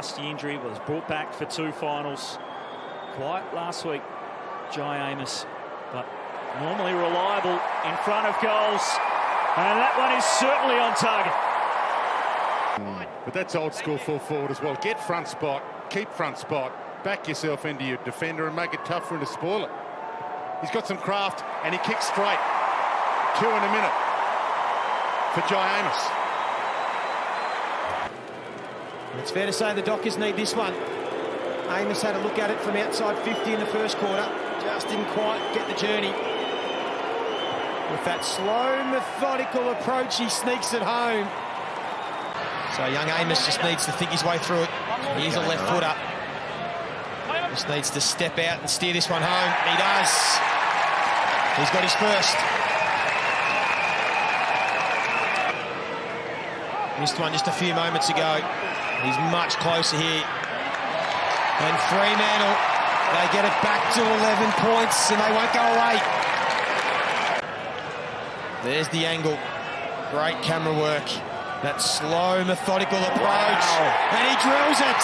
nasty injury, was brought back for 2 finals. Quiet last week, Jye Amiss, but normally reliable in front of goals. And that one is certainly on target. But that's old school full forward as well. Get front spot, keep front spot, back yourself into your defender and make it tough for him to spoil it. He's got some craft and he kicks straight. 2 in a minute for Jye Amiss. It's fair to say the Dockers need this one. Amiss had a look at it from outside 50 in the first quarter. Just didn't quite get the journey. With that slow, methodical approach, he sneaks it home. So young Amiss just needs to think his way through it. He's a left footer. Just needs to step out and steer this one home. He does. He's got his first. Missed one just a few moments ago. He's much closer here. And Fremantle, they get it back to 11 points and they won't go away. There's the angle. Great camera work. That slow, methodical approach. Wow. And he drills it.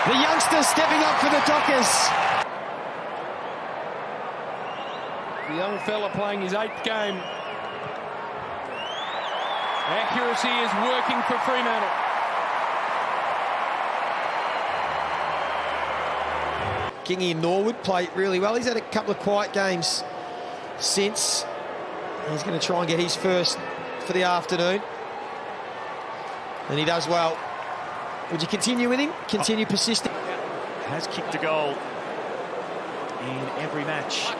The youngster stepping up for the Dockers. The young fella playing his 8th game. Accuracy is working for Fremantle. Kingy and Norwood play really well. He's had a couple of quiet games since. He's going to try and get his first for the afternoon. And he does well. Would you continue with him? Continue persisting? Has kicked a goal in every match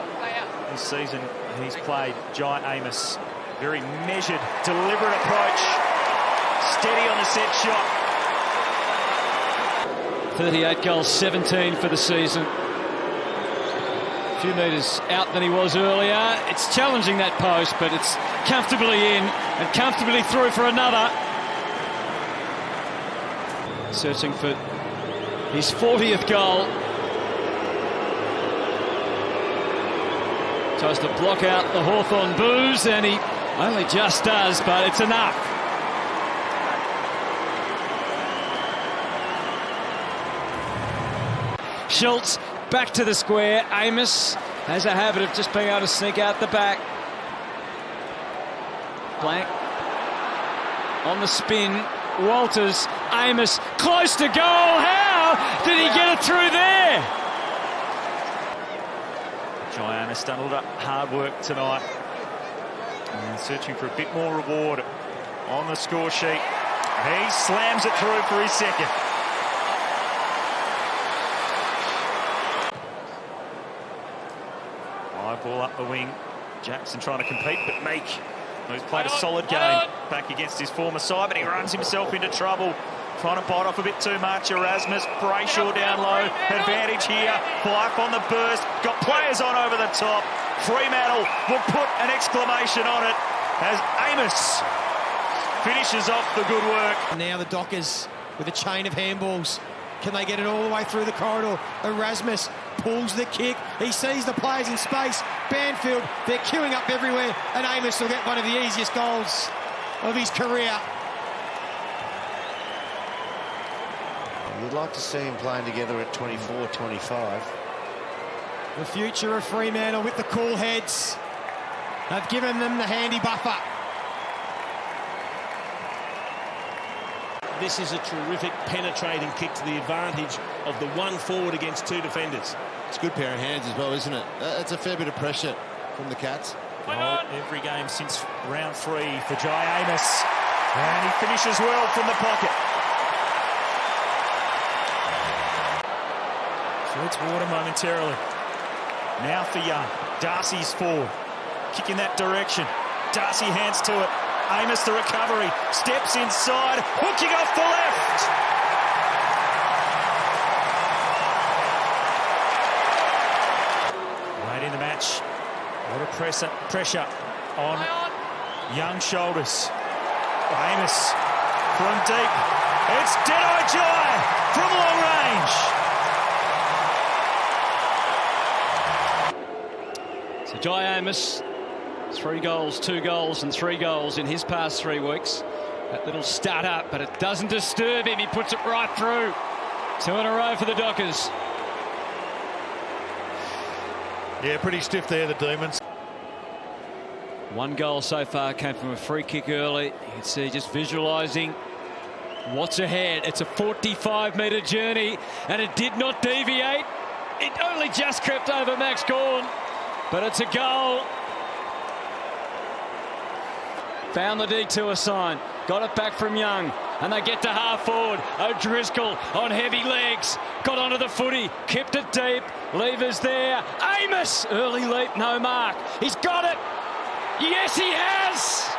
this season he's played. Jye Amiss, very measured, deliberate approach. Steady on the set shot. 38 goals, 17 for the season. A few metres out than he was earlier. It's challenging that post, but it's comfortably in and comfortably through for another. Searching for his 40th goal. Tries to block out the Hawthorn boos, and he only just does, but it's enough. Schultz back to the square. Amiss has a habit of just being able to sneak out the back. Blank on the spin. Walters, Amiss close to goal. How did he get it through there? Jye Amiss done a lot of hard work tonight. And searching for a bit more reward on the score sheet. He slams it through for his 2nd. High ball up the wing. Jackson trying to compete, but Meek, who's played a solid game back against his former side, but he runs himself into trouble. Trying to bite off a bit too much. Erasmus, Brayshaw down low. Advantage here. Fife on the burst. Got players on over the top. Fremantle will put an exclamation on it as Amiss finishes off the good work. Now the Dockers with a chain of handballs. Can they get it all the way through the corridor? Erasmus pulls the kick. He sees the players in space. Banfield, they're queuing up everywhere, and Amiss will get one of the easiest goals of his career. You'd like to see him playing together at 24-25. The future of Fremantle with the cool heads have given them the handy buffer. This is a terrific penetrating kick to the advantage of the one forward against 2 defenders. It's a good pair of hands as well, isn't it? That's a fair bit of pressure from the Cats. Every game since round 3 for Jye Amiss. And he finishes well from the pocket. It's water momentarily. Now for Young. Darcy's forward. Kick in that direction. Darcy hands to it. Amiss the recovery. Steps inside. Hooking off the left. Late in the match. A lot of pressure on Young's shoulders. Amiss from deep. It's Dead-Eye Jye from long range. So Jye Amiss, 3 goals, 2 goals and 3 goals in his past 3 weeks. That little start up, but it doesn't disturb him. He puts it right through. 2 in a row for the Dockers. Yeah, pretty stiff there, the Demons. 1 goal so far came from a free kick early. You can see just visualising what's ahead. It's a 45-metre journey, and it did not deviate. It only just crept over Max Gawn, but it's a goal. Found the detour sign, got it back from Young, and they get to half forward. O'Driscoll on heavy legs, got onto the footy, kept it deep. Levers there. Amiss, early leap, no mark. He's got it. Yes, he has.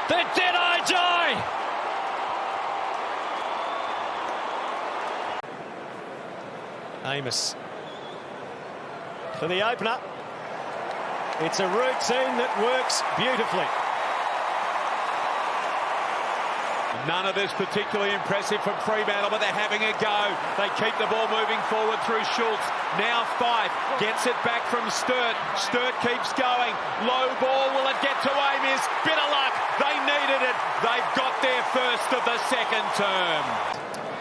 The dead-eye Jye. Amiss for the opener. It's a routine that works beautifully. None of this particularly impressive from Fremantle, but they're having a go. They keep the ball moving forward through Schultz. Now Fife gets it back from Sturt. Sturt keeps going. Low ball. Will it get to Amiss? Bit of luck. They needed it. They've got their first of the second term.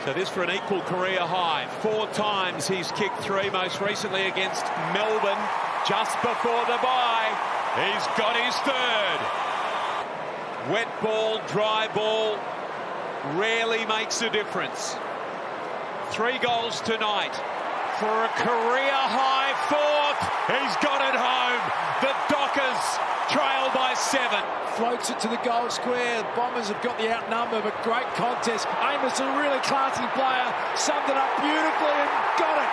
So this for an equal career high. 4 times he's kicked 3, most recently against Melbourne just before the bye. He's got his 3rd. Wet ball, dry ball, rarely makes a difference. 3 goals tonight for a career-high 4th. He's got it home. The Dockers trail by 7. Floats it to the goal square. The Bombers have got the outnumber, but great contest. Amiss, a really classy player, summed it up beautifully and got it.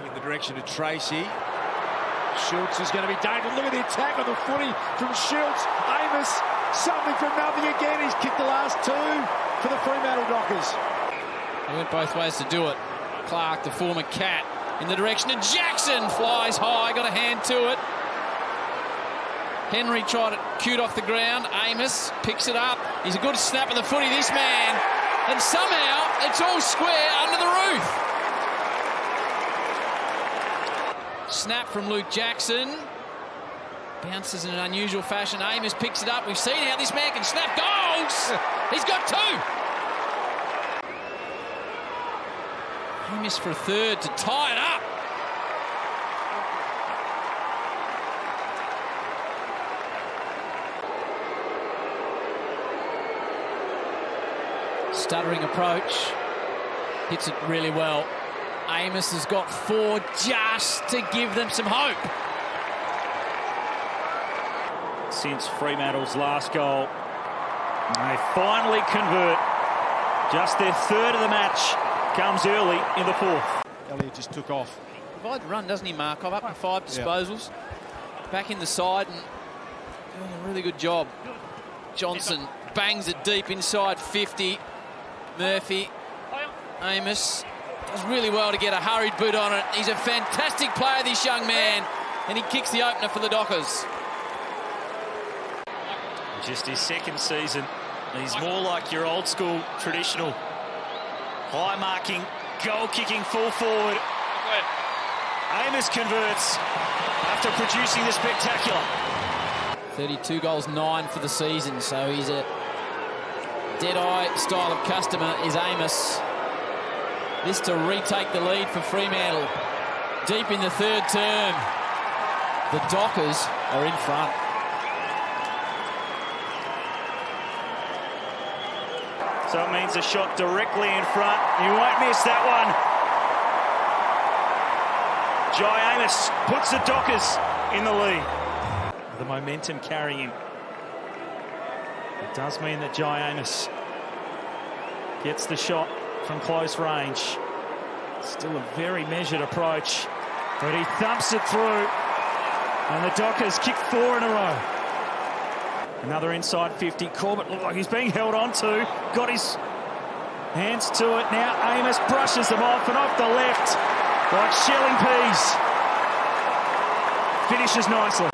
In the direction of Tracy. Schultz is going to be dangerous. Look at the attack on the footy from Schultz. Amiss, something from nothing again. He's kicked the last 2 for the Fremantle Dockers. They went both ways to do it. Clark, the former Cat, in the direction of Jackson. Flies high, got a hand to it. Henry tried it, cute off the ground. Amiss picks it up. He's a good snap of the footy, this man. And somehow, it's all square under the roof. Snap from Luke Jackson. Bounces in an unusual fashion. Amiss picks it up. We've seen how this man can snap goals. He's got 2. Amiss for a 3rd to tie it up. Stuttering approach. Hits it really well. Amiss has got 4 just to give them some hope. Since Fremantle's last goal, they finally convert. Just their 3rd of the match comes early in the 4th. Elliott just took off. Provides a run, doesn't he, Markov? Up to 5 disposals. Back in the side and doing a really good job. Johnson bangs it deep inside 50. Murphy. Amiss does really well to get a hurried boot on it. He's a fantastic player, this young man, and he kicks the opener for the Dockers. Just his 2nd season. He's more like your old school, traditional, high marking, goal kicking full forward. Amiss converts after producing the spectacular. 32 goals, 9 for the season, so he's a dead-eye style of customer is Amiss. This to retake the lead for Fremantle. Deep in the 3rd term. The Dockers are in front. So it means a shot directly in front. You won't miss that one. Jye Amiss puts the Dockers in the lead. The momentum carrying him. It does mean that Jye Amiss gets the shot from close range. Still a very measured approach, but he thumps it through, and the Dockers kick 4 in a row. Another inside 50. Corbett looked like he's being held on to. Got his hands to it. Now Amiss brushes them off and off the left like shelling peas. Finishes nicely.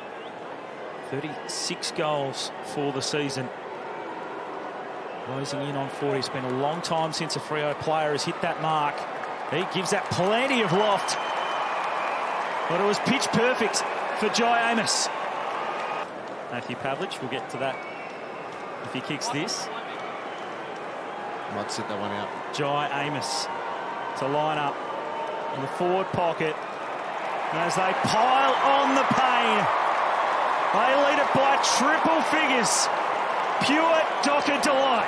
36 goals for the season. Closing in on 40. It's been a long time since a Freo player has hit that mark. He gives that plenty of loft. But it was pitch perfect for Jye Amiss. Matthew Pavlich will get to that if he kicks this. Might sit that one out. Jye Amiss to line up in the forward pocket. And as they pile on the pain, they lead it by triple figures. Pure Docker delight.